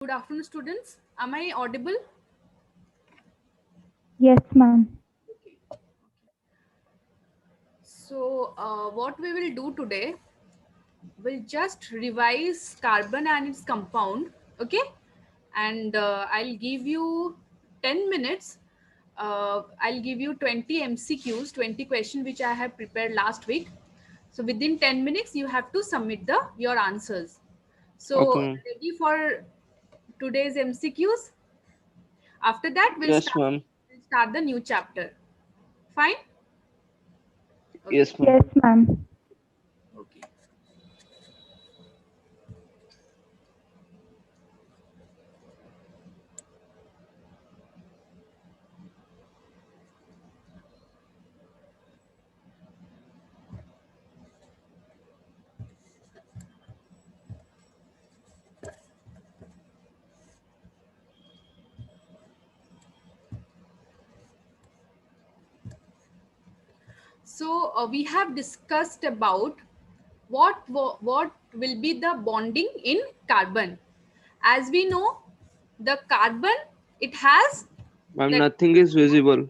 Good afternoon, students. Am I audible? Yes, ma'am. Okay. So, what we will do today, we'll just revise carbon and its compound. Okay. And I'll give you 10 minutes. I'll give you 20 MCQs, 20 questions which I have prepared last week. So, within 10 minutes, you have to submit your answers. Okay, So, ma'am. ready for today's MCQs? After that, Yes, ma'am. we'll start the new chapter. Fine? Okay. Yes, ma'am. Yes, ma'am. Okay. So we have discussed about what will be the bonding in carbon. As we know, the carbon, it has Ma'am, that nothing is visible.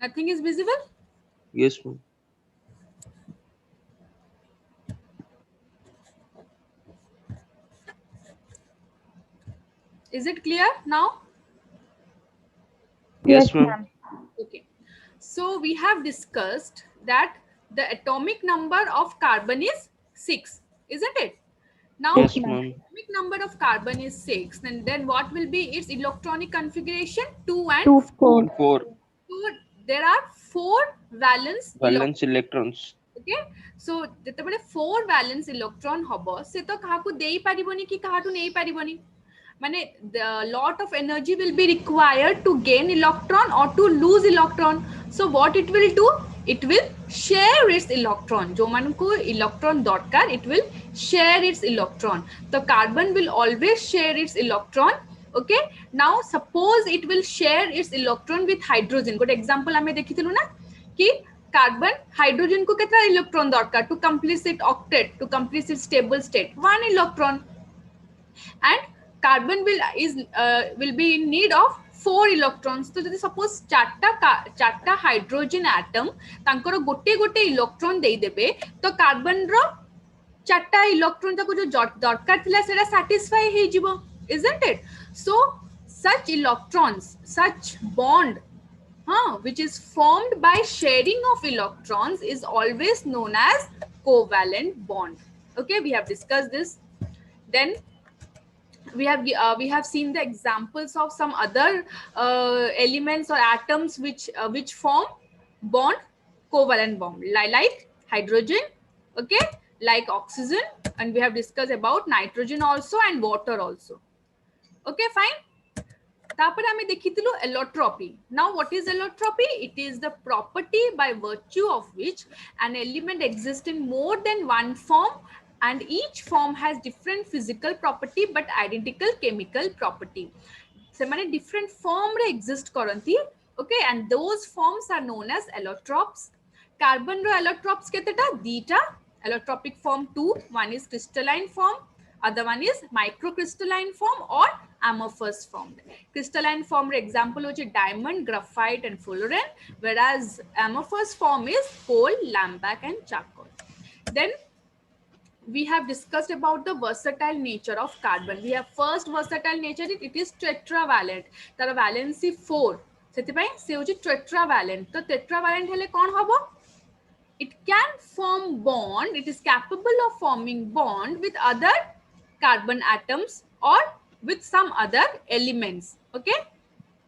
nothing is visible. Yes, ma'am. Is it clear now? Yes, Yes, ma'am. ma'am. Okay. So we have discussed that the atomic number of carbon is 6, isn't it? Now, Yes, Yes, if ma'am. ma'am. the atomic number of carbon is 6, then what will be its electronic configuration? 2 and 2, 4. 4. And four So there are 4 valence electrons. valence electrons. Okay, so ଯେତେବେଳେ 4 valence electron ହବ ସେ ତ କାହାକୁ ଦେଇ ପାରିବନି କି କାହାଠୁ ନେଇ ପାରିବନି ମାନେ the lot of energy will be required to gain electron or to lose electron. So what it will do, it will share its electron. जो ମାନଙ୍କୁ electron दरकार, it will share its electron. The carbon will always share its electron. Okay, now suppose it will share its electron with hydrogen. Good example ଆମେ ଦେଖିଥିଲୁ ନା कि carbon hydrogen को कितना electron दरकार to complete it octet, to complete it stable state, 1 electron. And carbon will be in need of 4 electrons. तो जदि suppose चारटा hydrogen atom तांकर गोटे गोटे इलेक्ट्रॉन देई देबे तो कार्बन रो चारटा इलेक्ट्रॉन तक जो दरकार थिला सेरा सैटिस्फाई हे जिवो, isn't it? So such electrons, such bond which is formed by sharing of electrons is always known as covalent bond. Okay, we have discussed this. Then we have seen the examples of some other elements or atoms which form bond, covalent bond, like hydrogen, okay, like oxygen, and we have discussed about nitrogen also and water also. Okay, fine. तापर आमे देखिथिलु allotropy. Now what is allotropy? It is the property by virtue of which an element exists in more than one form, and each form has different physical property but identical chemical property. ସେମାନେ different form रे exist करंती. Okay, and those forms are known as allotropes. Carbon row allotropes केतेटा? दीटा. Allotropic form 2. One is crystalline form, other one is microcrystalline form or amorphous form. Crystalline form example hoche diamond, graphite and fullerene, whereas amorphous form is coal, lambac and charcoal. Then we have discussed about the versatile nature of carbon. We have first versatile nature, it is tetravalent. तार valency 4, ସେଥିପାଇଁ ସେ ହେଉଛି tetravalent. ତ tetravalent ହେଲେ କ'ଣ ହବ? It can form bond, it is capable of forming bond with other carbon atoms or with some other elements. Okay,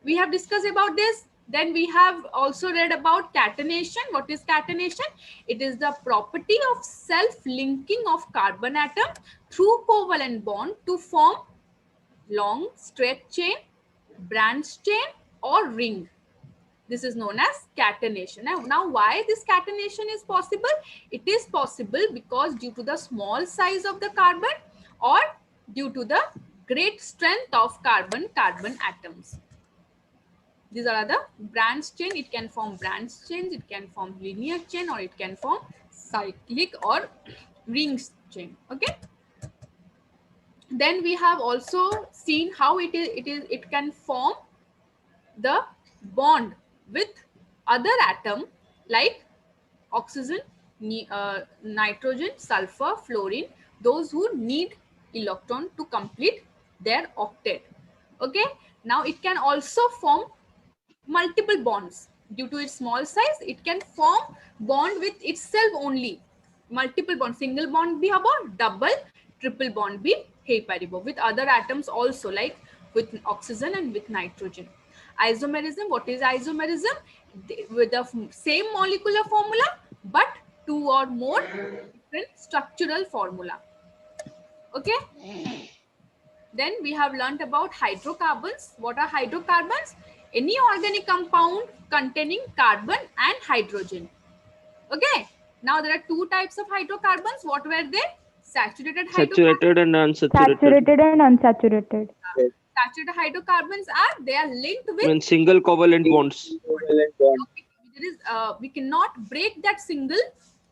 we have discussed about this. Then we have also read about catenation. What is catenation? It is the property of self-linking of carbon atom through covalent bond to form long straight chain, branch chain or ring. This is known as catenation. Now, why this catenation is possible? It is possible because due to the small size of the carbon or due to the great strength of carbon atoms. These are the branch chain. It can form branch chains, it can form linear chain, or it can form cyclic or ring chain. Okay. Then we have also seen how it can form the bond with other atom like oxygen, nitrogen, sulfur, fluorine, those who need electron to complete their octet. Okay, now it can also form multiple bonds. Due to its small size, it can form bond with itself only. Multiple bond, single bond bhi habo, double, triple bond bhi hei paribo with other atoms also, like with oxygen and with nitrogen. Isomerism, what is isomerism? With the same molecular formula, but two or more different structural formula. Okay. Then we have learnt about hydrocarbons. What are hydrocarbons? Any organic compound containing carbon and hydrogen. Okay. Now there are two types of hydrocarbons. What were they? Saturated hydrocarbons. Saturated and unsaturated. Saturated and unsaturated. Saturated hydrocarbons they are linked with When single covalent bonds. we cannot break that single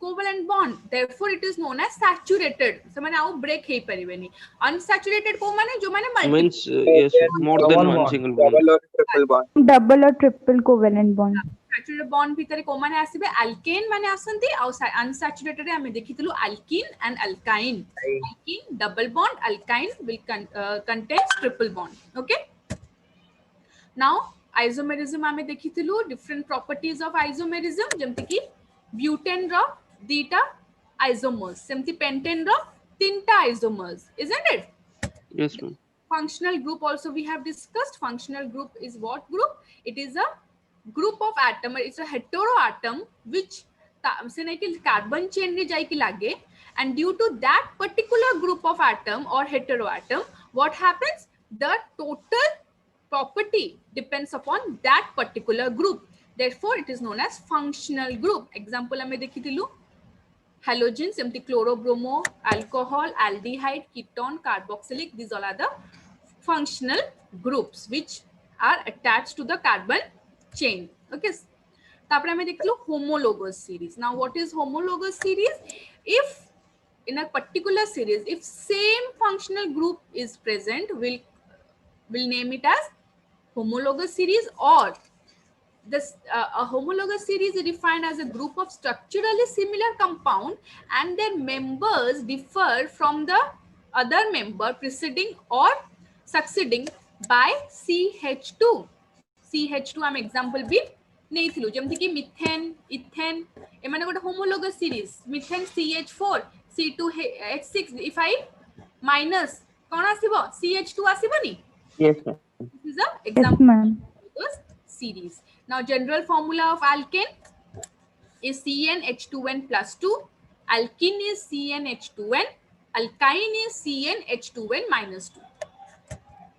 covalent bond, therefore it is known as saturated. So mane au break hei paribeni. Unsaturated ko mane jo mane multiple. Means yes, more than one single bond. Double or triple bond. Double or triple covalent bond. Saturated bond ভিতরে ko mane asibe alkane mane asanti au unsaturated re ame dekhitulu alkene and alkyne. Alkene double bond, alkyne will contain triple bond. Okay. Now isomerism ame dekhitulu different properties of isomerism jemti ki butane ro dita isomers, semti pentane ro tinta isomers, isn't it? Yes, ma'am. Functional group also we have discussed. Functional group is what group? It is a group of atom, it's a hetero atom which carbon chain re jaiki lage, and due to that particular group of atom or hetero atom, what happens? The total property depends upon that particular group. Therefore it is known as functional group. Example ame dekhitilu halogens, empty chloro, bromo, alcohol, aldehyde, ketone, carboxylic. These all are the functional groups which are attached to the carbon chain. Okay. তারপরে আমি দেখলো homologous series. Now what is homologous series? If in a particular series, if same functional group is present, we'll name it as homologous series, or this a homologous series is defined as a group of structurally similar compound and their members differ from the other member preceding or succeeding by CH2. CH2 am example bhi ନେଇଥିଲୁ ଯେମିତି କି methane, ethane, ଏମାନେ ଗୋଟେ homologous series. Methane CH4, C2H6 minus କଣ ଆସିବ? CH2 ଆସିବନି? Yes, ma'am. This is an Yes, example ma'am. of series. Now general formula of alkane is CnH2n plus 2, alkene is CnH2n, alkyne is CnH2n minus 2.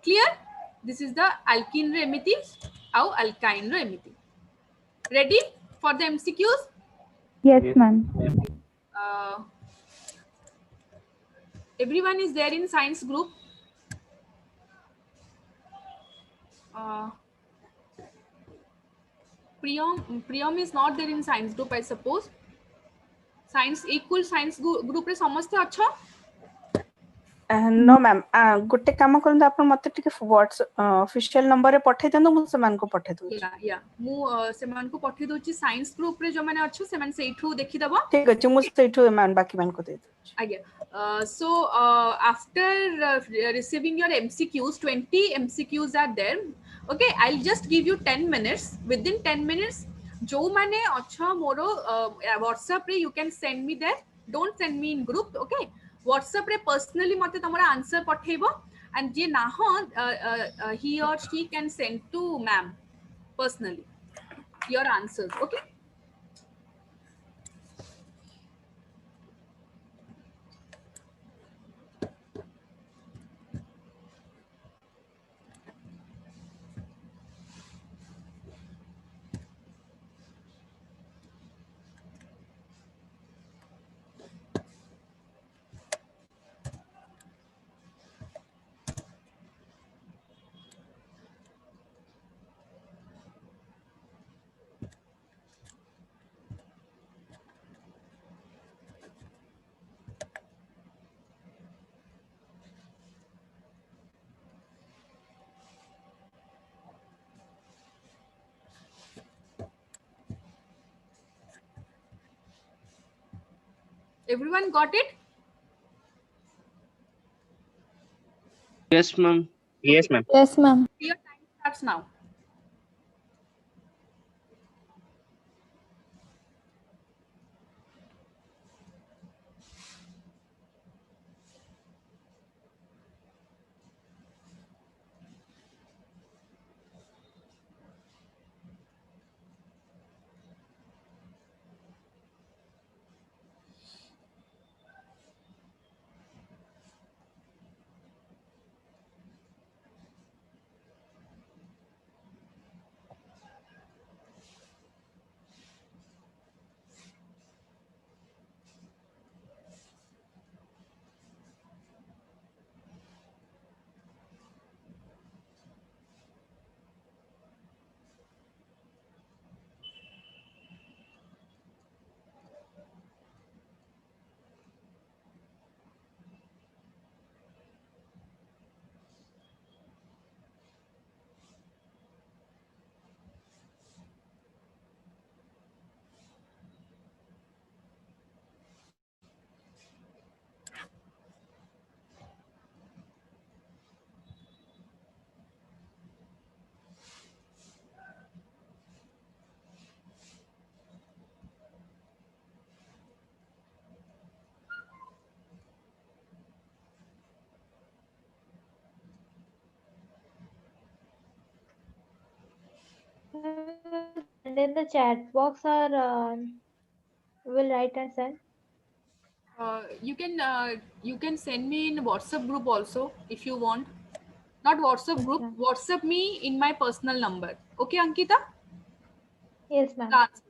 Clear? This is the alkene ro emiti au alkyne ro emiti. Ready for the MCQs? Yes, ma'am. Everyone is there in science group. Priyam is not there in science group, I suppose. Science equal science group रे समस्ते अच्छा? No ma'am गोटे काम करन आपण मते टिके WhatsApp official number रे पठै दनु मु समान को पठै दउ या मु सेमान को पठै दोची साइंस ग्रुप रे जो माने अच्छो सेमान सेठू देखि दबो. ठीक अछि मु सेठू मान बाकी मान को दे दउ. Again, so after receiving your MCQs, 20 MCQs are there. Okay, I'll just give you 10 minutes. Within 10 minutes, jo mane acha moro WhatsApp re you can send me there. Don't send me in group. Okay, WhatsApp re personally mate tamara answer pathebo, and je na ho he or she can send to ma'am personally your answers. Okay. Everyone got it? Yes, ma'am. Yes, ma'am. Yes, ma'am. Your time starts now. And in the chat box or will write and send. You can send me in WhatsApp group also if you want. Not WhatsApp group. ma'am. WhatsApp me in my personal number. Okay, Ankita? Yes, ma'am. Last.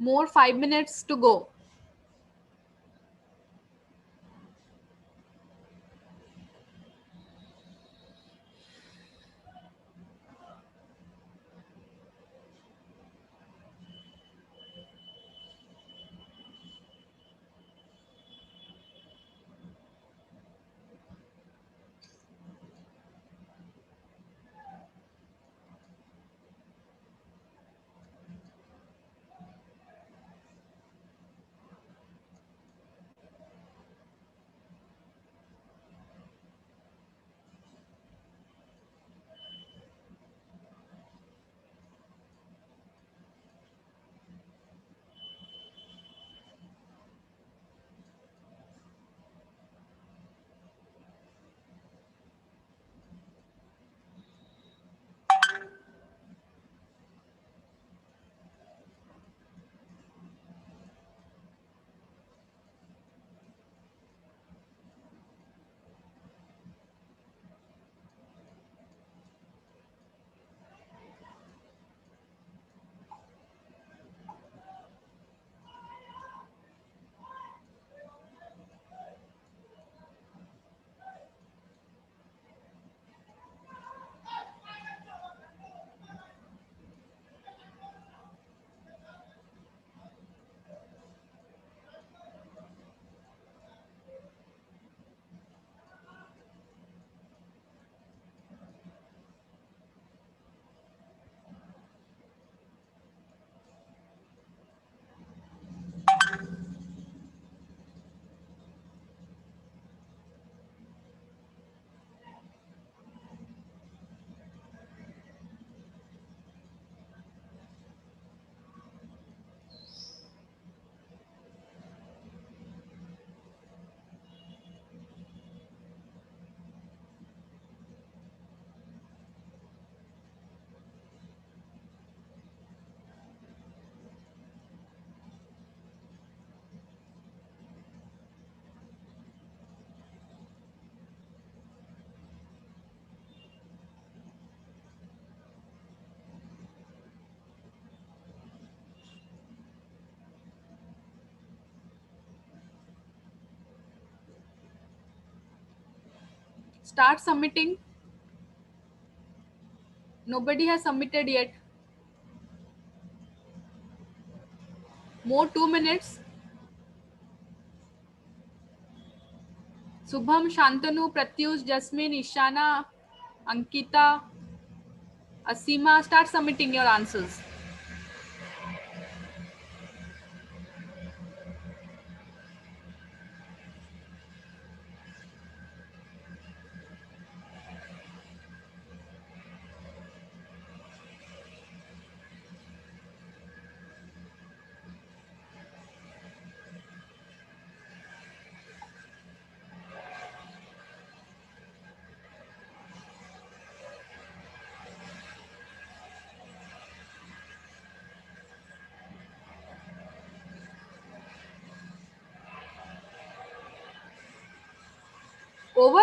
More 5 minutes to go. Start submitting. Nobody has submitted yet. More 2 minutes. Subham, Shantanu, Pratyush, Jasmine, Ishana, Ankita, Asima, start submitting your answers. Over?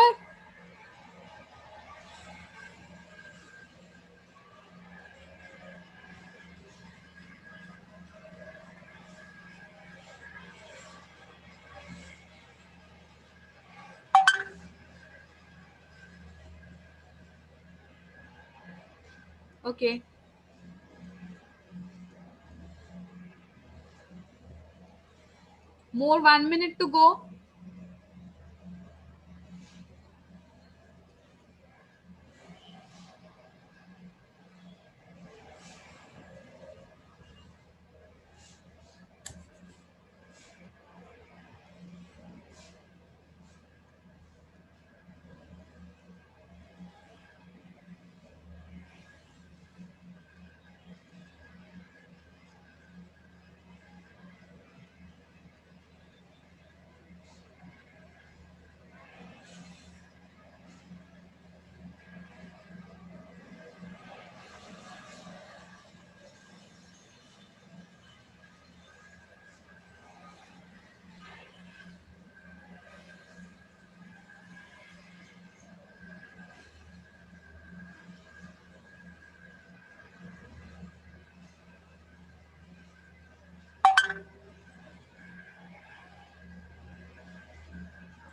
Okay. More 1 minute to go.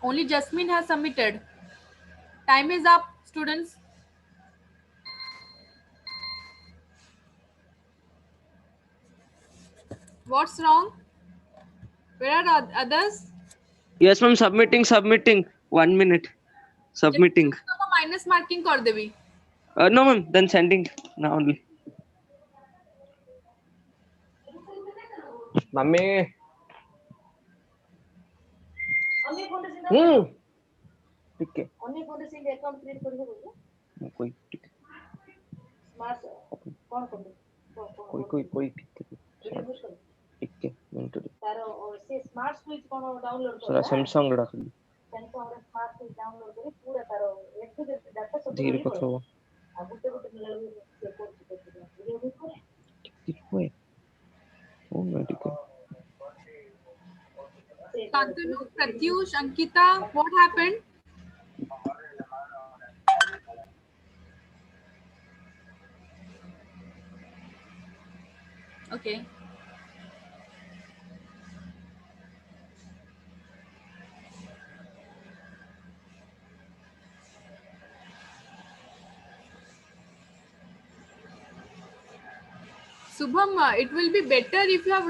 Only Jasmine has submitted. Time is up, students. What's wrong? Where are others? Yes, ma'am. Submitting. 1 minute. Submitting. Minus marking कर देवी. No, ma'am. Then sending now only. Mummy ठीक है कोई ठीक है कोई ठीक है minute सारा सैमसंग रख ली धीरे कथा हो ओ medical Shantanu, Pratyush, Ankita, what happened? Okay. Subham, it will be better if you have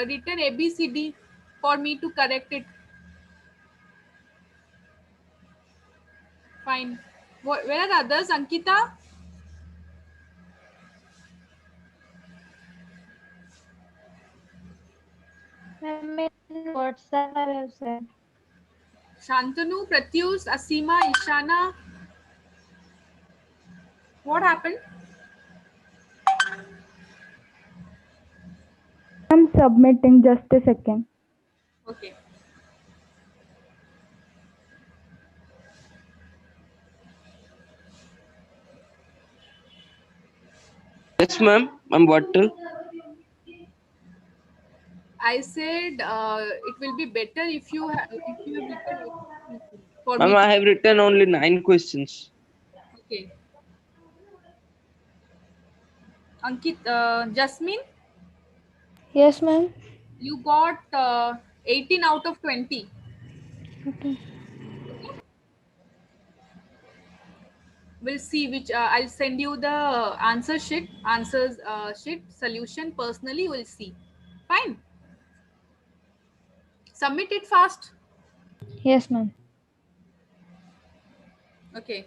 written ABCD for me to correct it. Fine. Where are others? Ankita? Ma'am, in WhatsApp I have sent. Shantanu, Pratyush, Asima, Ishana. What happened? I'm submitting, just a second. Okay. yes ma'am I'm what I said it will be better if you have written for ma'am me. I have written only 9 questions Okay. Ankit, Jasmine, Yes, ma'am. you got 18 out of 20. Okay. We'll see which I'll send you the answers sheet solution personally. We'll see. Fine. Submit it fast. Yes, ma'am. Okay.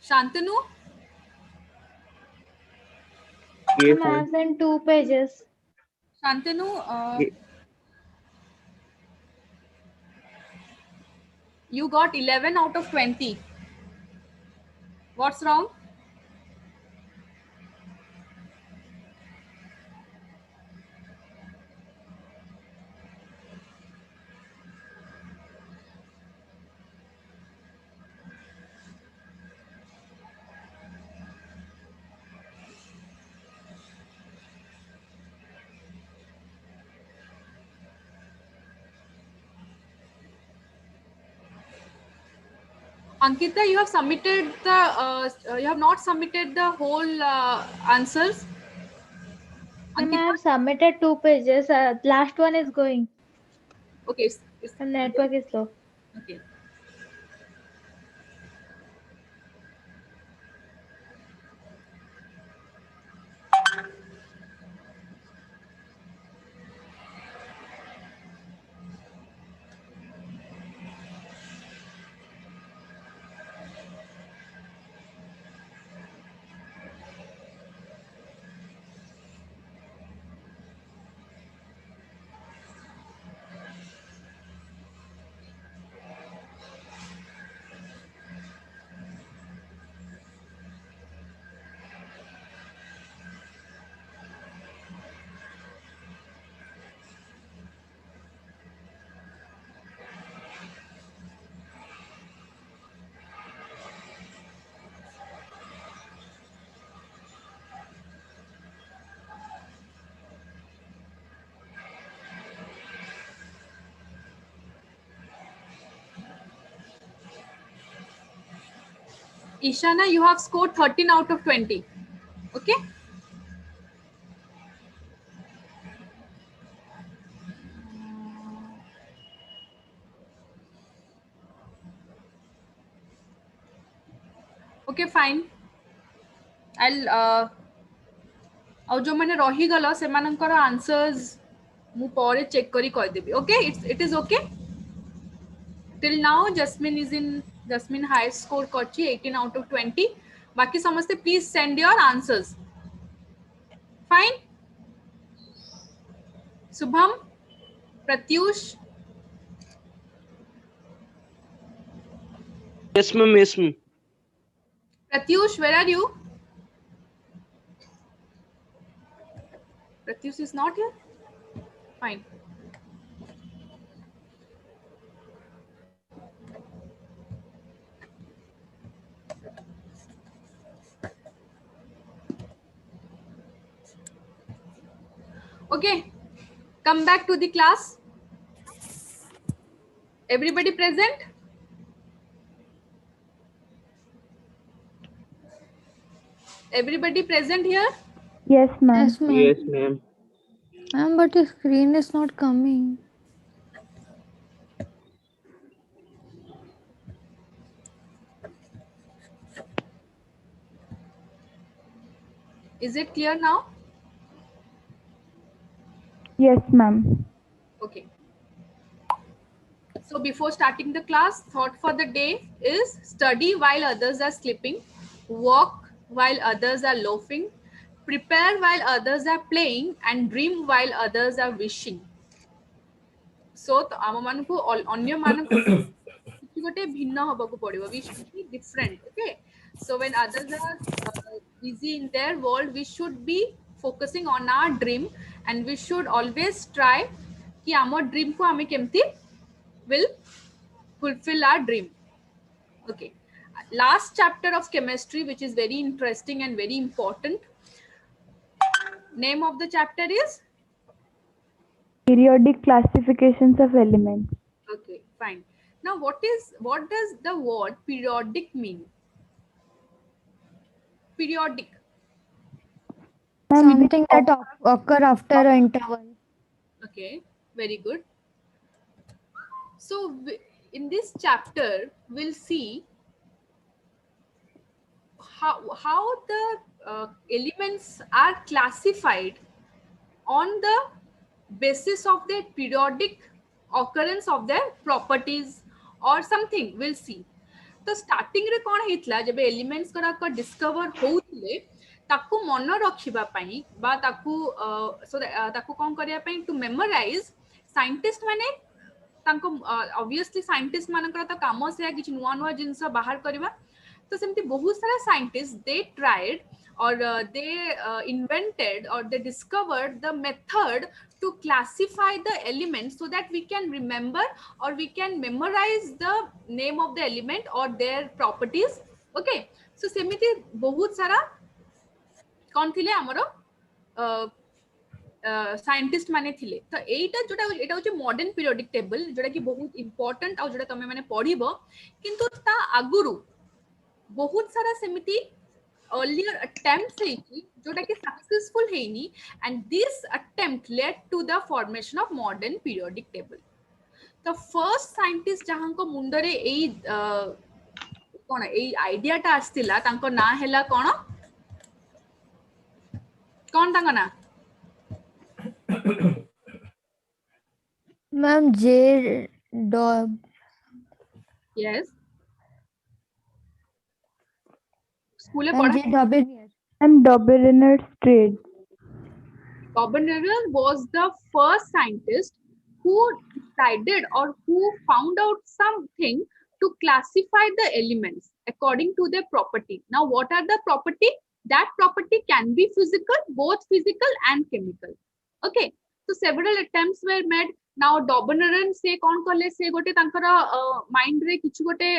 Shantanu, Ma'am, I have sent 2 pages. Shantanu, you got 11 out of 20. What's wrong? Ankita, you have submitted you have not submitted the whole answers. Ma'am, I Ankita, have submitted 2 pages. Last one is going. okay. The network is slow. Okay. Ishana, you have scored 13 out of 20. Okay. Okay, fine. I'll ଆଉ जो माने रही गलो सेमानकर answers मु परे check करी कहि देबी. Okay, it is okay. Till now Jasmine high score करची 18 out of 20. बाकी समझते please send your answers. Fine. Subham, Pratyush, Yes, ma'am. Yes, ma'am. Pratyush, where are you? Pratyush is not here. Fine. Okay, come back to the class. Everybody present? Everybody present here? Yes, ma'am. Yes, ma'am. Yes, ma'am. Ma'am, but the screen is not coming. Is it clear now? Yes, ma'am. Okay. So before starting the class, thought for the day is study while others are sleeping, walk while others are loafing, prepare while others are playing, and dream while others are wishing. So ଆମ ମାନଙ୍କୁ ଅନ୍ୟ ମାନଙ୍କୁ କିଛି ଗୋଟେ ଭିନ୍ନ ହବାକୁ ପଡିବ. We should be different. Okay. So when others are busy in their world, we should be focusing on our dream, and we should always try कि ଆମ dream को ଆମେ केमती will fulfill our dream. Okay. Last chapter of chemistry, which is very interesting and very important. Name of the chapter is? Periodic classifications of elements. Okay, fine. Now, what does the word periodic mean? Periodic. Ma'am, Something that occur after an interval. Okay, very good. So in this chapter, we'll see how the elements are classified on the basis of their periodic occurrence of their properties or something. We'll see. तो starting रे कोन हेतला जब elements को discover होउतले ताकू मन रखिबा पई बा ताकू सो ताकू कोन करिया पई टू मेमोराइज साइंटिस्ट माने तांको ऑब्वियसली साइंटिस्ट मानकर त काम से किछ नुवा नुवा जिंस बाहर करबा तो सेमती बहुत सारा scientist they tried or they invented or they discovered the method to classify the elements so that we can remember or we can memorize the name of the element or their properties. Okay, so semiti bahut sara kon thile amaro scientist माने थिले तो एटा जोटा एटा होचे modern periodic table जोटा कि बहुत important आ जोटा तमे माने पढिबो किंतु ता आगुरु बहुत सारा सेमिति earlier attempts ହେଇଛି जोटा कि सक्सेसफुल ହେଇନି and this attempt led to the formation of modern periodic table. The first scientist जहां को मुंडरे एई कोन एई आइडिया टा आस्तिला तांको ना हैला कोन कोन तांको ना Ma'am, J. Dobb. yes school And पढ़ा J. Dobbernier. I'm Dobberner's trade. Dobberner was the first scientist who decided or who found out something to classify the elements according to their property. Now, what are the property? That property can be physical, both physical and chemical. Okay, so several attempts were made. Now, Dobberner से कौन कले से गोटे तांकरा mind रे किछु गोटे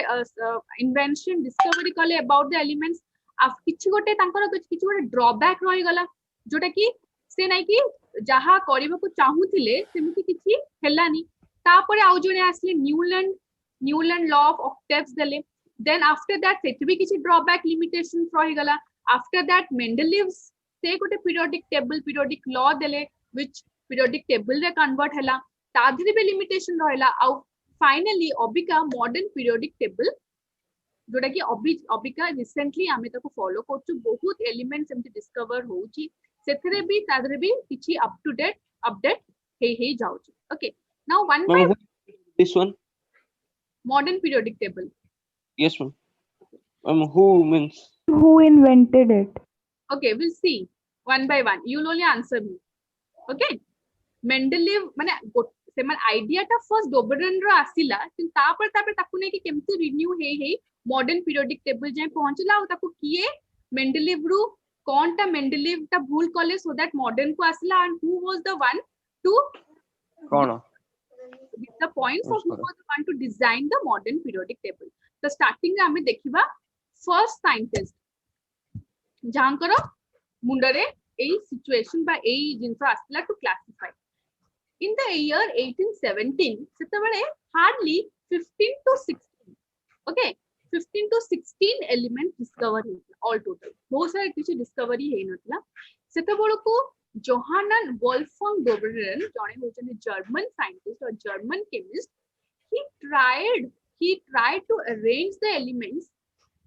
invention discovery कले about the elements. आप किछु गोटे तांकरा किछु गोटे drawback रही गला जोटा कि से नाही कि जहा करबा चाहूथिले सेमिति किछि हेलानी तापरे आउ जने आसले न्यूलैंड लॉ ऑफ ऑक्टेव्स देले then after that सेठी भी किसी drawback limitations रही गला. After that Mendeleev's से गोटे periodic table periodic law देले which periodic table रे convert हैला ताधरी भी limitation रहला. आउ finally Abika modern periodic table जोटा कि अबिका recently आमे ताको follow करछु बहुत elements एमती discover होउची सेथरे भी ताधरे भी किछि up to date update हे जाउची. Okay, now one by Ma'am, this one? modern periodic table. Yes, ma'am. Who means? Who invented it? Okay, we'll see one by one. You'll only answer me. Okay, Mendeleev माने से मन idea टा first डोबरेन रो आसिला किन तापर ताकु ने कि केमती renew हे modern periodic table जाय पहुंचला और ताकु किए मेंडेलीव रु कौन टा मेंडेलीव टा भूल कले सो दैट मॉडर्न को आसिला and who was the one two कौन? the points of who was the one to design the modern periodic table. The starting रे हमें देखिबा first scientist जांकर मुंडरे एई सिचुएशन बा एई जिंस आसिला to classify. In the year 1817 सेतबेले hardly 15 to 16 okay 15 to 16 element discover हेला ऑल टोटल. बहुत सारे किछि डिस्कवरी हे नतला सेतबेलको जोहानन वोल्फगांग डोबरेन जने होचने जर्मन साइंटिस्ट और German chemist. he tried to arrange the elements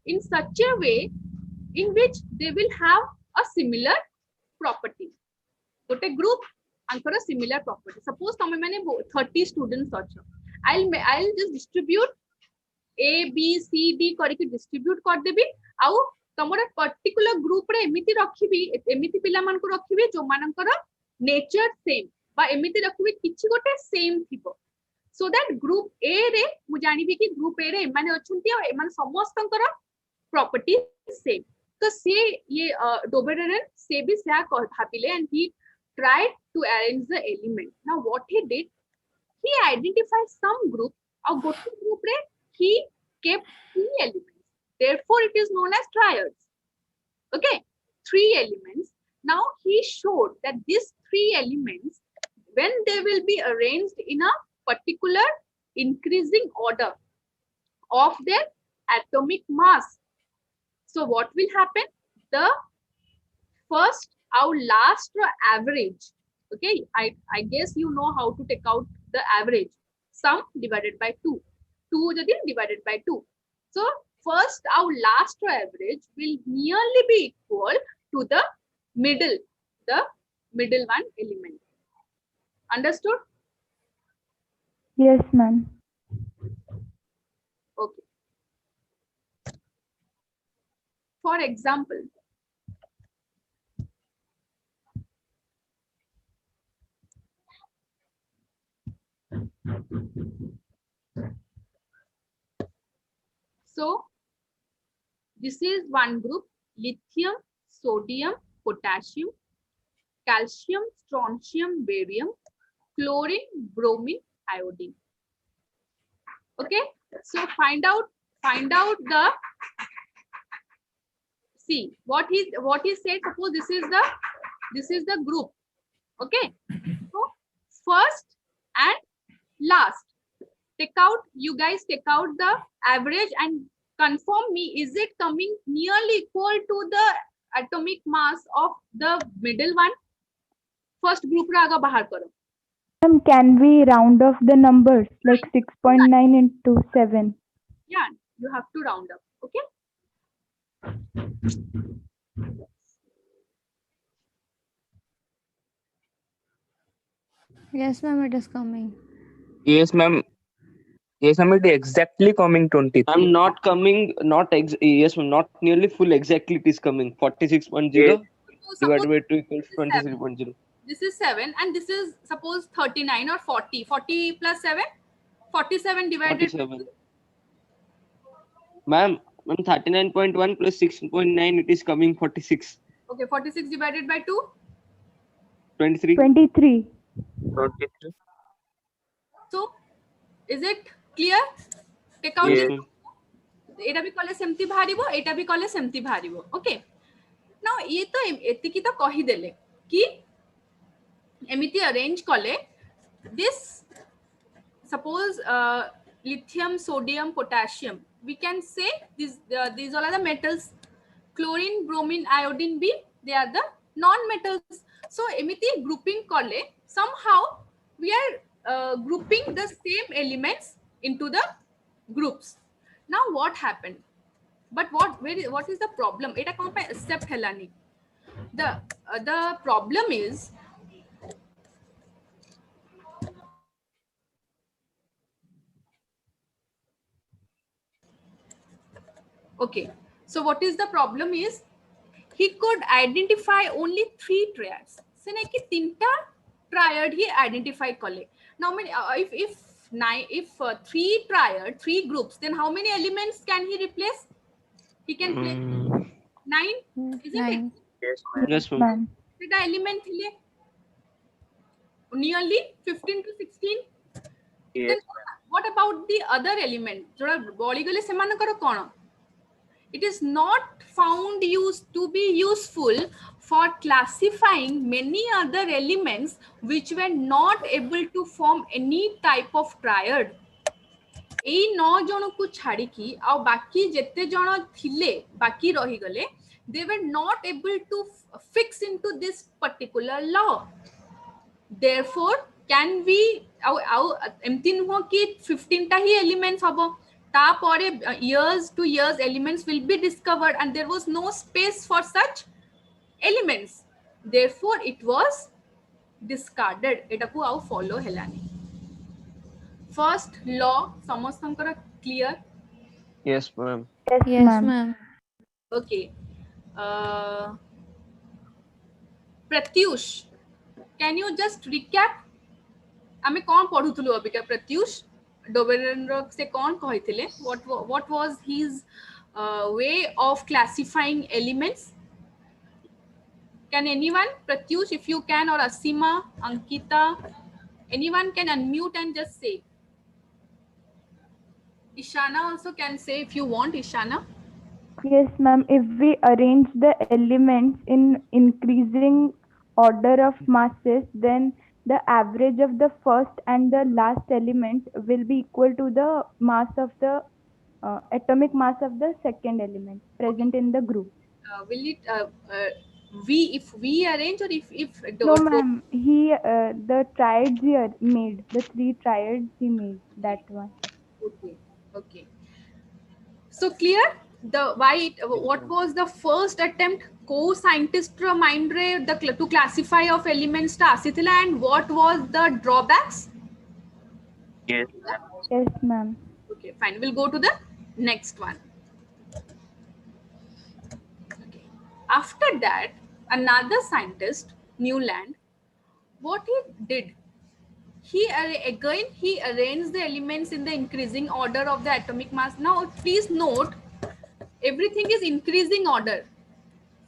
in such a way in which they will have a similar property. गोटे group Anchor similar property. Suppose तमे माने 30 students अछ I'll just distribute A B C D करके distribute कर देबी आउ तमरा particular group रे एमिति रखिबी एमिति पिला मान को रखिबी जो मानकर नेचर सेम बा एमिति रखिबी किछि गोटे सेम थिबो सो दैट ग्रुप ए रे मु जानिबी कि ग्रुप ए रे माने अछंती आ माने समस्तंकर प्रॉपर्टी सेम. तो से ये डोबरेन से भी से भाबिले and he tried to arrange the element. Now what he did, he identified some group or group re he kept 3 elements. Therefore it is known as triads. Okay, 3 elements. Now he showed that these 3 elements, when they will be arranged in a particular increasing order of their atomic mass, so what will happen? The first our last average, okay, I guess you know how to take out the average. Sum divided by 2 jadi divided by 2. So first our last average will nearly be equal to the middle one element. Understood? Yes, ma'am. Okay. For example, so this is one group: lithium, sodium, potassium, calcium, strontium, barium, chlorine, bromine, iodine. Okay, so find out the, see what he said. Suppose this is the group. Okay, so first and last, you guys take out the average and confirm me, is it coming nearly equal to the atomic mass of the middle one? First group रा आगा बाहर करो. Ma'am, can we round off the numbers like 6.9 into 7? Yeah, you have to round up. Okay. Yes, ma'am, it is coming. Yes, ma'am. Yes, ma'am. It is exactly coming 20. I'm not coming, yes, ma'am, not nearly full exactly it is coming. 46.0 Yes. So divided suppose by 2 equals 23.0. this is 7 and this is suppose 39 or 40. 40 plus 7? 47 divided 47. Ma'am, 39.1 plus 6.9 it is coming 46. Okay, 46 divided by 2? 23. 23. 23. So, is it clear? Take out Yes, this. ma'am. एटा भी कले सेमती भारिबो एटा भी कले सेमती भारिबो. Okay, now ये तो एतिकी तो कहि देले कि एमिति अरेंज कले this suppose lithium, sodium, potassium we can say these all are the metals. Chlorine, bromine, iodine B, they are the non-metals. So emiti grouping kale, somehow we are grouping the same elements into the groups. Now what happened? But what is the problem? Eta kon pa accept helani. The problem is okay. So what is the problem is he could identify only 3 triads. So like tinta triad he identify kale. Now if 3 triad, 3 groups, then how many elements can he replace? He can play 9, isn't Nine. Yes, Yes, ma'am. Ma'am. it? The element thile nearly 15 to 16. yes. Then what about the other element? जोड़ा body गले सेमानकर कोन? It is not found used to be useful for classifying many other elements which were not able to form any type of triad. এই 9 ଜଣକୁ ଛାଡିକି ଆଉ ବାକି ଯେତେ ଜଣ ଥିଲେ ବାକି ରହି ଗଲେ, they were not able to fix into this particular law. Therefore can we एमती नुह कि 15 टा ही elements हबो तापरे years to years elements will be discovered and there was no space for such elements. Therefore it was discarded. एटा को आउ follow हेलानी. First law समस्तंकर clear? Yes, ma'am. Yes, ma'am. Okay. Pratyush, can you just recap? आमे कौन पढ़ुथुलु अबिका प्रत्युष डोबेरेनरो से कौन कहिथिले what was his way of classifying elements? Can anyone, Pratyush, if you can, or Asima, Ankita, anyone can unmute and just say. Ishana also can say if you want, Ishana. Yes, ma'am. If we arrange the elements in increasing order of masses, then the average of the first and the last element will be equal to the mass of the atomic mass of the second element present in the group. Will it if we arrange or if No, ma'am. He the triads he made, the 3 triads he made, that one. Okay. So clear the what was the first attempt co scientist mind re to classify of elements ta asithila and what was the drawbacks? Yes. Yes, ma'am. Okay, fine. We'll go to the next one. Okay. After that, another scientist, Newland, what he did, he arranged the elements in the increasing order of the atomic mass. Now, please note, everything is increasing order.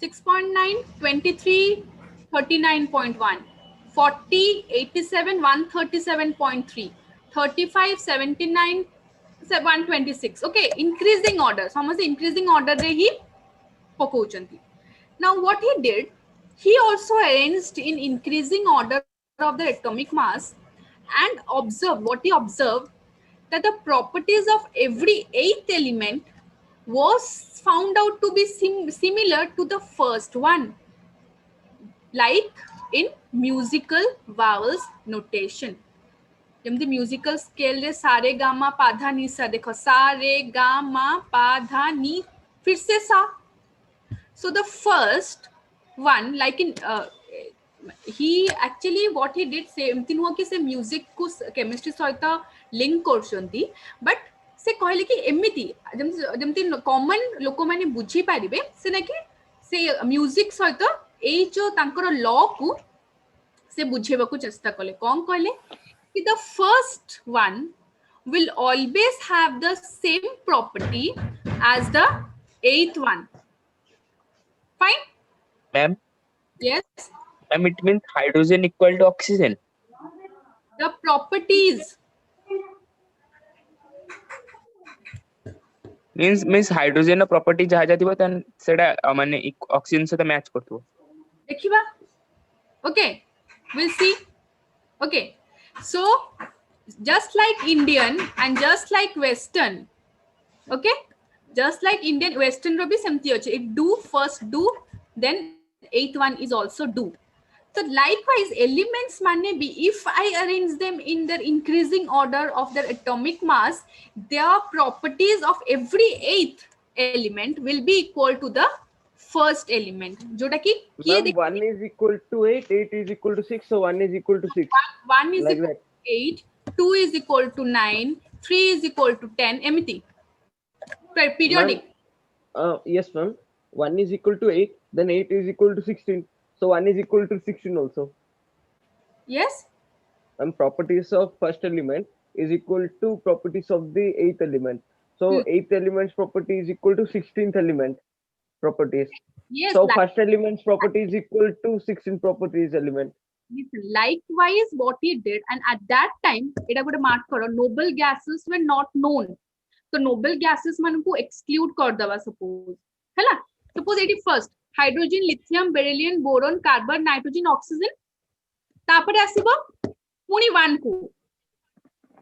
6.9, 23, 39.1, 40, 87, 137.3, 35, 79, 126. Okay, increasing order. ସମସ୍ତେ increasing order रे ही पकौचंती. Now, what he did, he also arranged in increasing order of the atomic mass and observed what he observed, that the properties of every 8th element was found out to be similar to the first one, like in musical vowels notation. जमती musical scale रे सारे gamma पाधा नी सा, देखो सा रे gamma पाधा नी फिर से सा. So the first one, like in he actually what he did say एमती नुह कि से म्यूजिक को केमिस्ट्री सहित लिंक करछंती, बट से कहले कि एमिति जमती कॉमन लोक माने बुझी पारिबे से ना कि से म्यूजिक सहित ए जो तांकर लॉ को से बुझेबा को चेष्टा कले. कोन कहले कि the first one will always have the same property as the 8th one. Fine? Ma'am, Yes. ma'am, it means hydrogen equal to oxygen. The properties. Means hydrogen property jaha jatibo then seda mane oxygen se match करथो. देखिबा. Okay, we'll see. Okay, so just like Indian and just like Western, Okay, just like Indian Western ro bhi semti hoche, it do first do, then eighth one is also do. So likewise elements mane be, if I arrange them in their increasing order of their atomic mass, their properties of every eighth element will be equal to the first element, jota ki kiye Ma'am, 1 is equal to 8, 8 is equal to 6, so 1 is equal to 6. 1 is Like equal that. to 8, 2 is equal to 9, 3 is equal to 10, emiti periodic. Ma'am, yes, ma'am. 1 is equal to 8, then 8 is equal to 16. So 1 is equal to 16 also. Yes, And properties of first element is equal to properties of the eighth element. So eighth element's property is equal to 16th element properties. yes, So first element's property is equal to 16 properties element. likewise what he did, and at that time eta gote mark karo, noble gases were not known, so noble gases manku exclude kar daba. Suppose hela, suppose 81st hydrogen, lithium, beryllium, boron, carbon, nitrogen, oxygen, tapare asibo puni 1 ku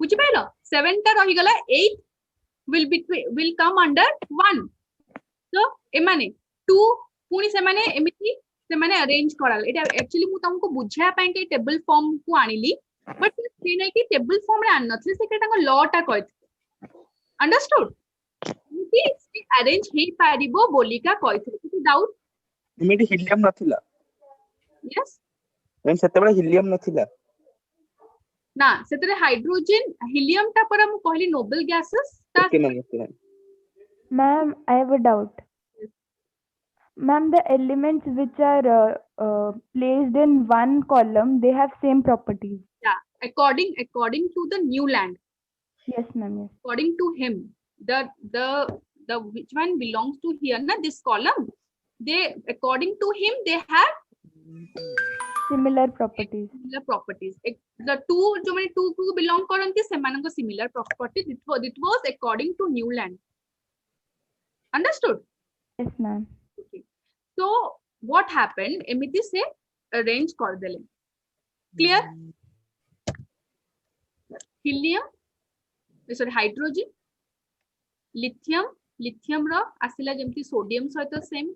buझी पाइलो, 7 ta rahi gala, 8 will come under 1. So emane 2 puni se mane emiti se mane arrange koral. Eta actually mu tamku bujhaya pai ke table form ku anili, but se nai ki table form re annathile, se keta ko law ta koi. Understood? Emiti se arrange hei paribo bolika koi thile. କିଛି doubt? ଏମିତି helium ନଥିଲା Yes, ma'am, ସେତେବେଳେ helium ନଥିଲା। ନା ସେଥିରେ hydrogen, helium ଟା ପରା ମୁଁ କହିଲି noble gases ତା Okay, ma'am, okay, ma'am. Ma'am, I have a doubt. Ma'am, the elements which are placed in one column, they have same properties. yeah, according to the new land, Yes, ma'am. Yes. according to him, the which one belongs to here na, this column, they according to him they have Similar properties. similar properties. The two जो मैंने two को belong करती सेमानन को similar properties, it was according to new land. Understood? Yes, ma'am. Okay. So what happened, एमिति से arrange कर देले. Clear? Helium, sorry, hydrogen, lithium रो आसिला जेमती sodium सहित same,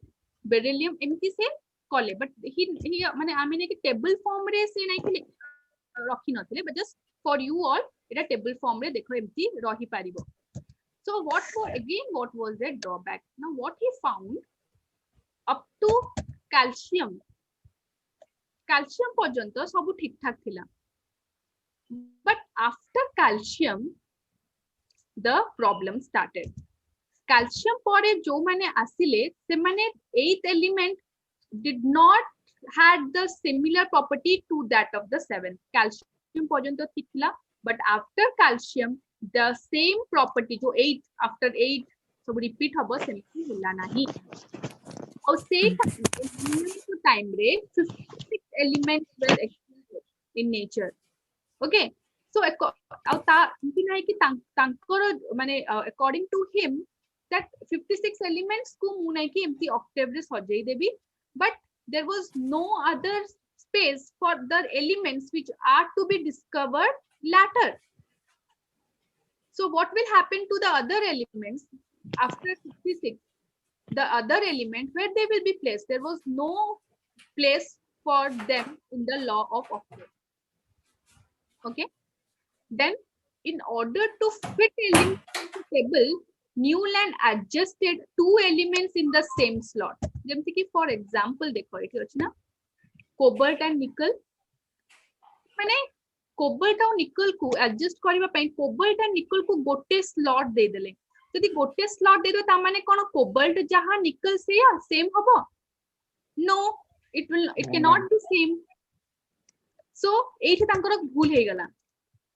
beryllium एमिति से कले, but he माने आमी ने कि टेबल फॉर्म रे से नै कि रखी नथिले, but just for you all Etah table form रे देखो एमिति रही पारिबो. So what was the drawback? Now what he found, up to calcium पर्यंत सब ठीक ठाक थिला, but after calcium the problem started. Calcium परे जो माने आसिले से माने eighth element did not had the similar property to that of the seventh. Calcium पर्यंत ठीक थिला, but after calcium the same property जो 8 after 8 सब repeat हबो सेमती होला नाही. और से टाइम रे 56 elements were excluded in nature. Okay, so according to him that 56 elements को मु नै कि एम्ति octave रे सजै देबी, but there was no other space for the elements which are to be discovered later. So what will happen to the other elements after 56? The other element, where they will be placed? There was no place for them in the law of octave. Okay, then in order to fit elements in the table, Newland adjusted 2 elements in the same slot. जेमति कि for example देखो एठी अछि ना, cobalt and nickel, माने cobalt और nickel को adjust करबा पई cobalt and nickel को गोटे slot दे देले. यदि गोटे slot दे दो ता माने कोन cobalt जहां nickel से या same हबो? No, it cannot be same. So एठी तांकर भूल हे गला,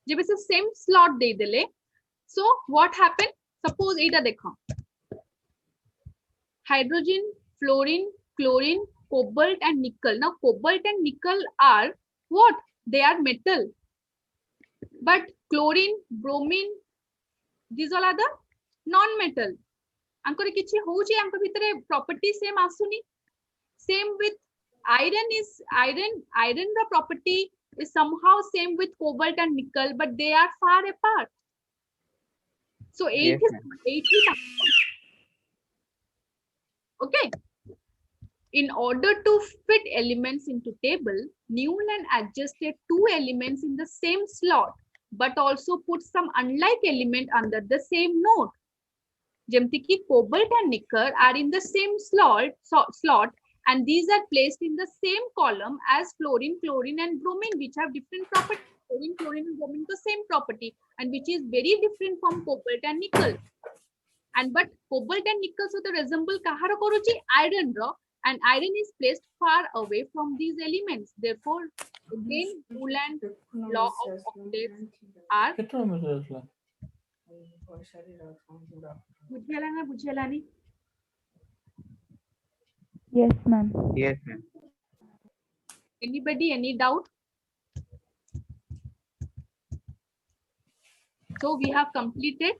जेबे से same slot दे देले. So what happened? Suppose एटा देखो, hydrogen, fluorine, chlorine, cobalt and nickel. Now cobalt and nickel are what? They are metal. But chlorine, bromine, these all are the non-metal. Anchor किछि होउची आंकर भितरे property same आसुनी. Same with iron is iron the property is somehow same with cobalt and nickel, but they are far apart. So 8 Yes, is ma'am. 8 okay. In order to fit elements into table, Newland adjusted two elements in the same slot, but also put some unlike element under the same node. Jemti ki cobalt and nickel are in the same slot, and these are placed in the same column as fluorine, chlorine, and bromine, which have different properties. Fluorine, chlorine, and bromine the same property, and which is very different from cobalt and nickel. And but cobalt and nickel so the resemble kahara koruchi iron ro, and iron is placed far away from these elements. Therefore, again, Newland law of octaves are bujhelani. Yes, ma'am. Yes, ma'am. Anybody, any doubt? So we have completed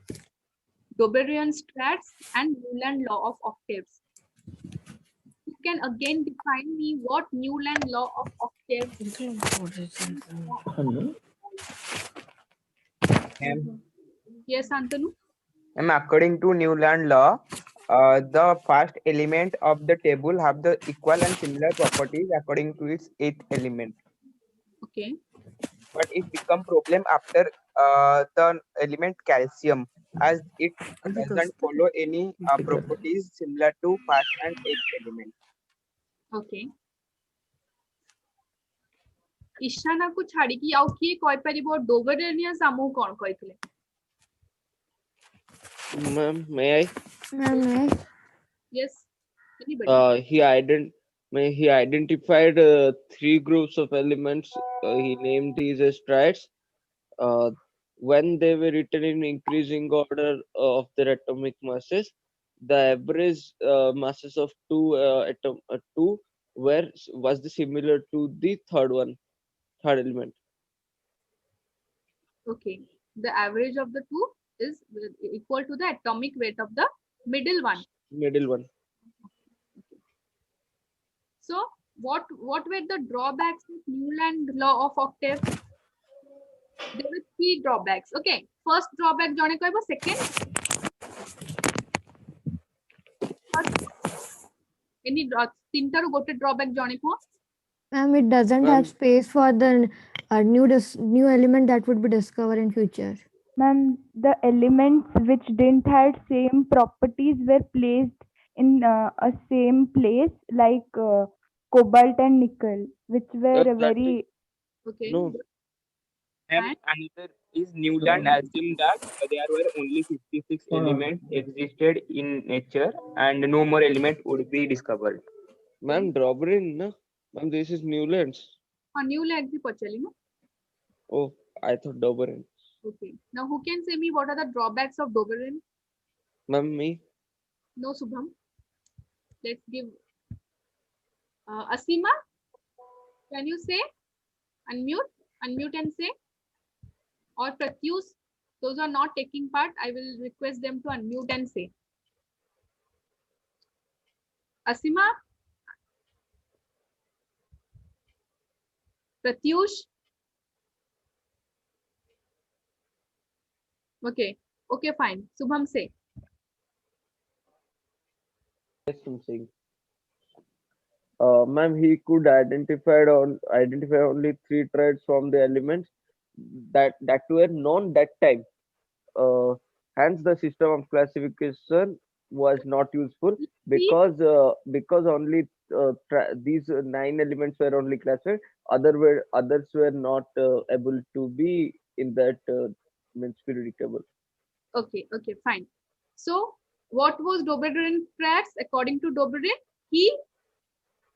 Doberian strats and Newland law of octaves. You can again define me what Newland law of octaves. Ma'am, Yes, Antanu. according to Newland law, the first element of the table have the equal and similar properties according to its eighth element. Okay. But it become problem after the element calcium, as it doesn't follow any properties similar to first and eighth element. Okay. Ishana को छाड़ी की आउ किए कहि परिबो डोबरेनियन सामू कोन कहितले? Ma'am, may I? Ma'am, Yes. Anybody? He identified three groups of elements. He named these as triads. When they were written in increasing order of their atomic masses, the average masses of two was the similar to the third element. Okay. The average of the two is equal to the atomic weight of the middle one. Middle one. So what were the drawbacks of Newland law of octave? There were three drawbacks. Okay. First drawback jane कहबो, second any tinta ru gote drawback jane ko. Ma'am, it doesn't Ma'am. have space for the new element that would be discovered in future. Ma'am, the elements which didn't have same properties were placed in a same place, like cobalt and nickel, which were that very. Okay. No. And another is Newland assumed that there were only 56 elements existed in nature and no more element would be discovered. Ma'am, Dobrin, no? Ma'am, this is Newlands. Newland bhi pachali no. Oh, I thought Dobrin. Okay. Now who can say me what are the drawbacks of Doberan? Ma'am, me. No, Subham. Let's give Asima. Can you say? Unmute and say. Or Pratyush. Those who are not taking part, I will request them to unmute and say. Asima. Pratyush. Okay. Okay, fine. Subham, say. Yes, I'm saying. Ma'am, he could identify only three triads from the elements that were known that time. Hence, the system of classification was not useful because only these 9 elements were only classified. Others were not able to be in that periodic table. Okay, okay, fine. So, what was Doberan tracks? According to Doberan, he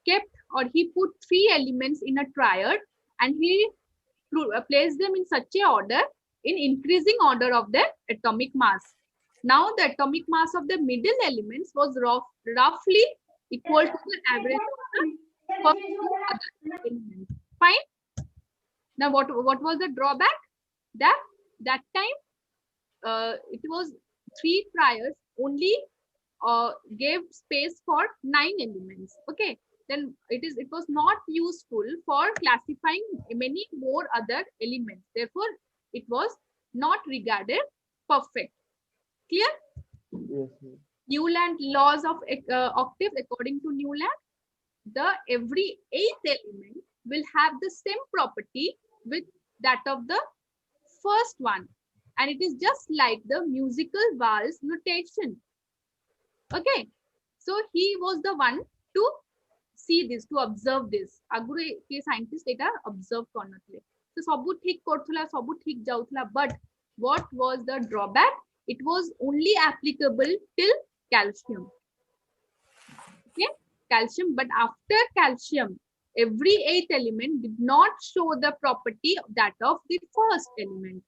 kept or he put 3 elements in a triad and he placed them in such a order in increasing order of their atomic mass. Now, the atomic mass of the middle elements was roughly equal to the average of the first 2 other elements. Fine. Now, what was the drawback? That time it was 3 triads only gave space for 9 elements. Okay, then it was not useful for classifying many more other elements. Therefore, it was not regarded perfect. Clear? Yes, ma'am. Newland laws of octaves. According to Newland, the every eighth element will have the same property with that of the first one, and it is just like the musical vowels notation. Okay, so he was the one to see this, to observe this. Aguru ke scientist eta observe karnatile. So sabu thik korthula, sabu thik jautula, but what was the drawback? It was only applicable till calcium. Okay, calcium, but after calcium, every eighth element did not show the property of that of the first element.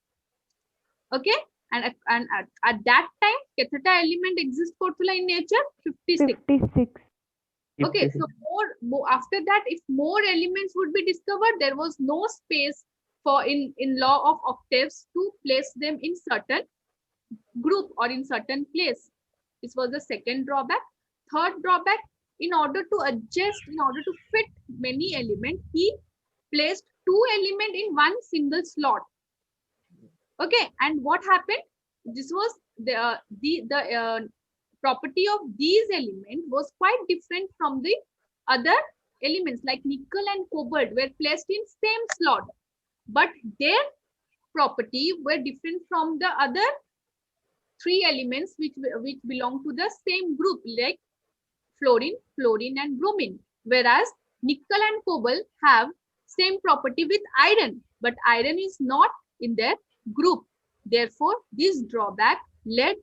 Okay, and at that time, Kethata element exists in nature 56. 56. Okay, so more after that, if more elements would be discovered, there was no space for in law of octaves to place them in certain group or in certain place. This was the second drawback. Third drawback, in order to adjust, in order to fit many elements, he placed 2 elements in one single slot. Okay, and what happened? This was the property of these elements was quite different from the other elements, like nickel and cobalt were placed in same slot, but their property were different from the other 3 elements which belong to the same group, like fluorine, and bromine. Whereas nickel and cobalt have same property with iron, but iron is not in their group. Therefore, this drawback led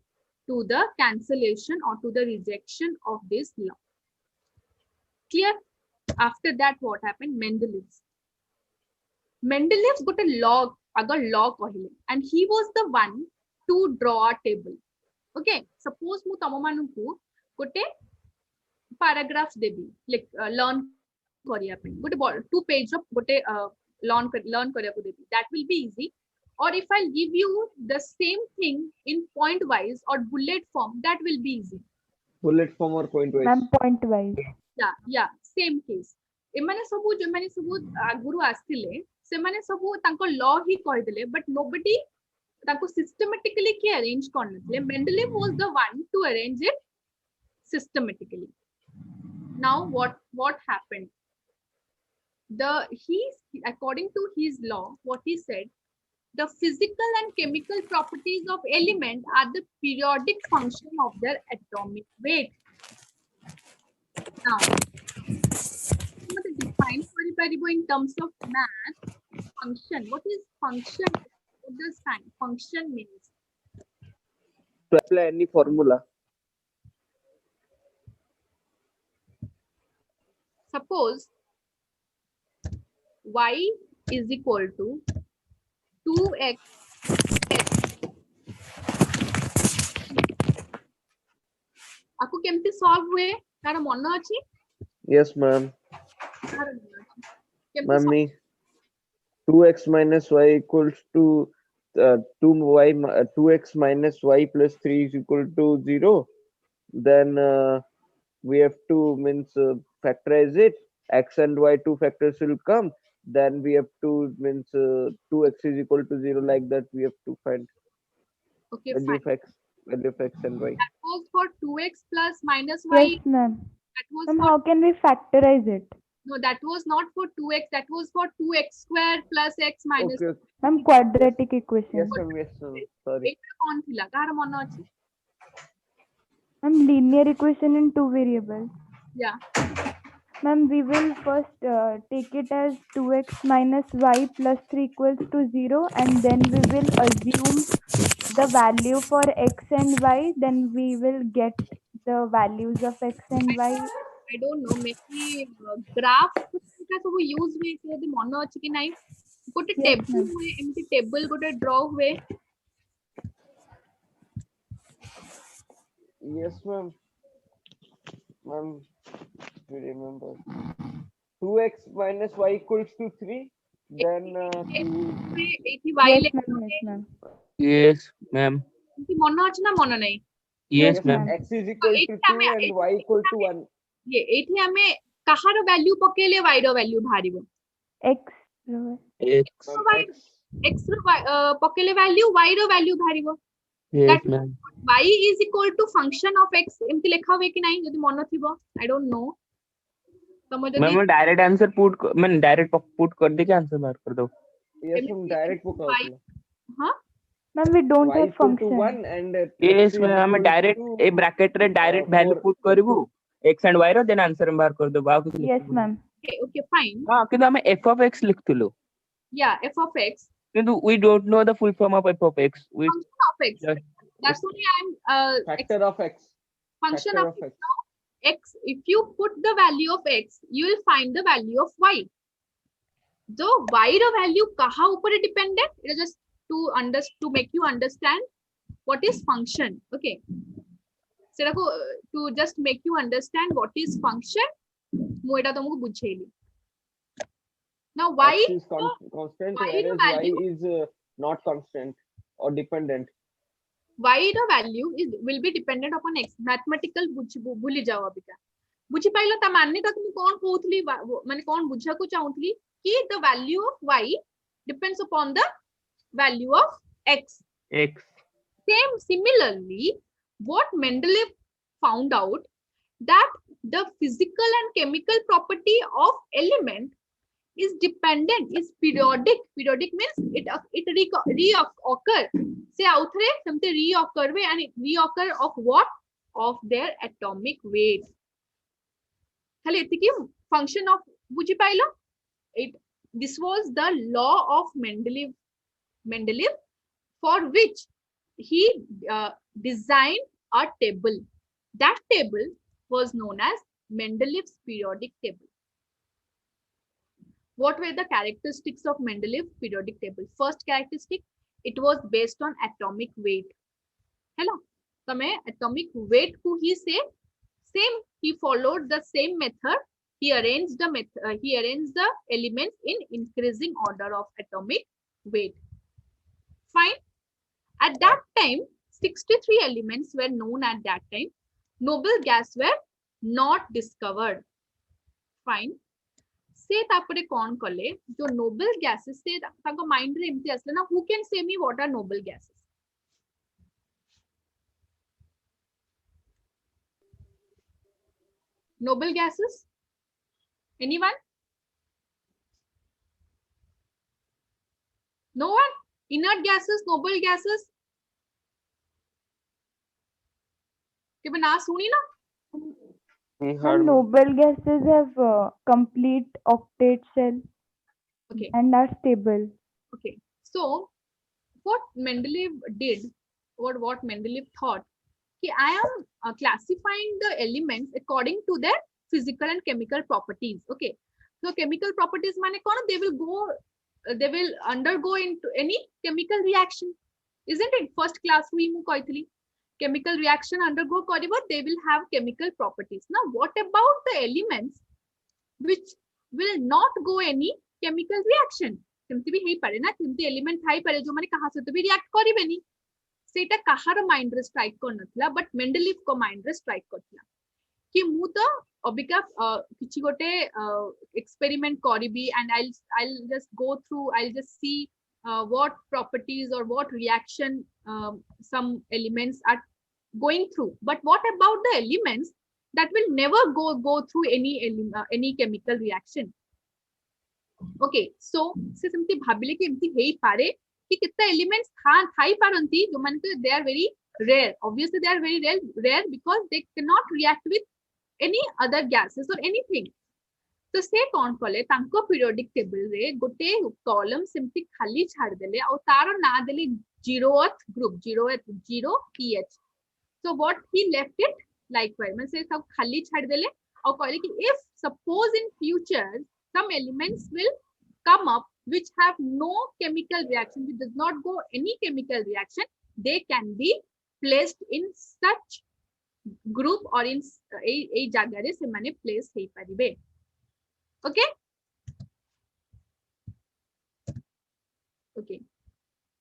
to the cancellation or to the rejection of this law. Clear? After that, what happened? Mendeleev's got a law, and he was the one to draw a table. Okay, suppose mu tamamanku gote paragraphs debi, like learn kariya pai. Gote 2 page of gote learn kariya debi. That will be easy. Or if I'll give you the same thing in point wise or bullet form, that will be easy. Bullet form or point wise? Ma'am, point wise. Yeah, same case. एमाने सबु आगुरु आस्तिले सेमाने सबु तांको law he कहिदेले, but nobody तांको systematically के arrange करनथले. Mendeleev was the one to arrange it systematically. Now what happened? According to his law, what he said, the physical and chemical properties of element are the periodic function of their atomic weight. Now, define in terms of math, function. What is function? What does function means? To apply any formula. Suppose y is equal to 2x आपको केमती solve हुए तार मन अछि? Yes, ma'am. Ma'am, 2x minus y equals to 2x minus y plus 3 is equal to 0. Then we have to factorize it. X and y 2 factors will come. Then we have to 2x is equal to 0, like that we have to find value of x and y. That was for 2x plus minus y. Yes, ma'am. That was Ma'am, for, how can we factorize it? no, that was not for 2x. That was for 2x square plus x minus. Okay. Ma'am, quadratic equation. Yes, ma'am. Yes, ma'am. Sorry. ଏଇଟା କଣ ଥିଲା? କାହାର ମନ ଅଛି? Ma'am, linear equation in 2 variables. Yeah. Ma'am, we will first take it as 2x minus y plus 3 equals to 0, and then we will assume the value for x and y. Then we will get the values of x and y. I don't know, maybe graph का सब use हुए से यदि मन अछि कि नाही गोटे Yes, टेबल ma'am. हुए एमती टेबल गोटे ड्रॉ हुए. Yes, ma'am. Ma'am, we remember. 2x minus y equals to 3. Then एठी y Yes, ले ma'am. Yes, ma'am. Yes, ma'am. एमती मन अछि ना मन नाही? Yes, Yes, ma'am. ma'am. x is equal to 2 and y equal to 1. ये एठी हमें कहार वैल्यू पकेले y रो वैल्यू भारिबो. X. X. Ma'am, x रो पकेले वैल्यू y रो वैल्यू भारिबो. Yes, That ma'am. y is equal to function of x एमती लिखा हुए कि नहीं यदि मन थिबो I don't know तम जदि मैम डायरेक्ट आंसर पुट मैं डायरेक्ट पुट कर दे के आंसर बाहर कर दो. Yes, हम direct y पकाओ. हाँ Ma'am, we don't Y have equal to function. 1 and x Yes, is ma'am हम equal डायरेक्ट ए to ब्रैकेट रे डायरेक्ट वैल्यू 4. पुट करबो x and y row then answer हम बाहर कर दो बाकी कुछ Yes, ma'am. okay fine हां किंतु हम f of x लिखतलो yeah f of x किंतु we don't know the full form of f of x. We function of x just that's only I'm Factor of x. function Factor of of x. x if you put the value of x you will find the value of y so y row value कहाँ ऊपर dependent it is just to make you understand what is function okay सेटा को to just make you understand what is function मु एटा तुमको बुझेली now y X is constant y row whereas y value is not constant or dependent. y row value will be dependent upon x mathematical भूली जाओ अबिका बुझी pilo ता मानने तक मु कोन कहउथली माने कोन बुझा को चाहउथली कि the value of y depends upon the value of x x. similarly what Mendeleev found out that the physical and chemical property of element is dependent is periodic means it reoccur से आउथरे समते reoccur way and it reoccur of what of their atomic weight खाली एतिकी function of बुझी pilo it this was the law of Mendeleev for which he designed a table that table was known as Mendeleev's periodic table. What were the characteristics of Mendeleev's periodic table? First characteristic, it was based on atomic weight. Hello, तमे atomic weight को ही से same he followed the same method. He arranged the elements in increasing order of atomic weight. Fine. At that time, 63 elements were known at that time. Noble gas were not discovered. Fine. से तापरे कौन कले जो noble gases से ताको mind रे एमती असले ना who can say me what are noble gases? Noble gases? Anyone? No one? Inert gases, noble gases? के ना सुनी ना? And noble gases have complete octet shell Okay. and are stable. Okay. So what Mendeleev did, what Mendeleev thought, कि I am classifying the elements according to their physical and chemical properties. Okay. So chemical properties माने कौन? They will undergo into any chemical reaction, isn't it? First class हुई मु कहतली chemical reaction undergo करिबो, they will have chemical properties. Now what about the elements which will not go any chemical reaction? सेमती भी हेई पारे ना, सेमती element Thai पारे जो माने कहा से तो भी रिएक्ट करिबेनी, सेटा कहार माइंड रे स्ट्राइक करनथला बट मेंडेलीव को माइंड रे स्ट्राइक करथला कि मु तो अबिका किछि गोटे एक्सपेरिमेंट करिबी and I'll just go through, I'll just see what properties or what reaction some elements are going through, but what about the elements that will never go through any chemical reaction? Okay, so से समती भाबिले कि एमती हेई पारे कि कितना elements Thai पारंती जो माने they are very rare. Obviously they are very rare because they cannot react with any other gases or anything. तो से कौन कले तांको पीरियोडिक टेबल रे गोटे कॉलम सेमती खाली छाड़ देले और तारो ना देले 0th group 0 pH. So what he left it likewise, means से सब खाली छाड़ देले और कहले कि if suppose in future some elements will come up which have no chemical reaction, which does not go any chemical reaction, they can be placed in such group or in a jagah re se mane place hei paribe. Okay. Okay.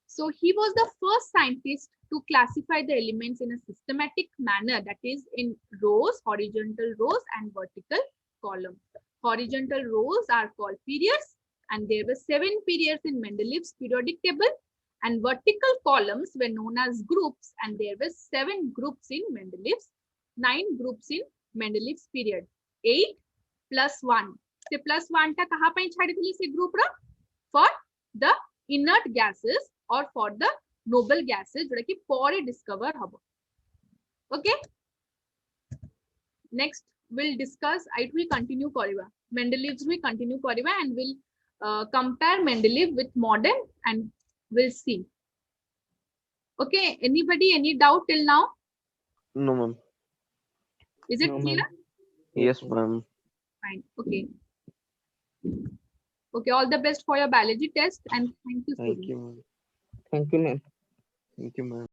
So he was the first scientist to classify the elements in a systematic manner, that is in rows, horizontal rows and vertical columns. Horizontal rows are called periods, and there were 7 periods in Mendeleev's periodic table, and vertical columns were known as groups, and there were 7 groups in Mendeleev's, 9 groups in Mendeleev's period. 8 plus 1. से plus 1 टा कहाँ पे छाड़ी से group रा? For the inert gases or for the noble gases जोड़ा कि परे discover हबो. Okay. Next we'll discuss. We continue kariba. Mendeleev's we continue kariba and we'll compare Mendeleev with modern and we'll see. Okay. Anybody any doubt till now? No, ma'am. Is it No, clear? ma'am. Yes, ma'am. Fine. Okay. Okay. All the best for your biology test and thank you. Thank students. you, ma'am. Thank you, ma'am. Thank you, ma'am.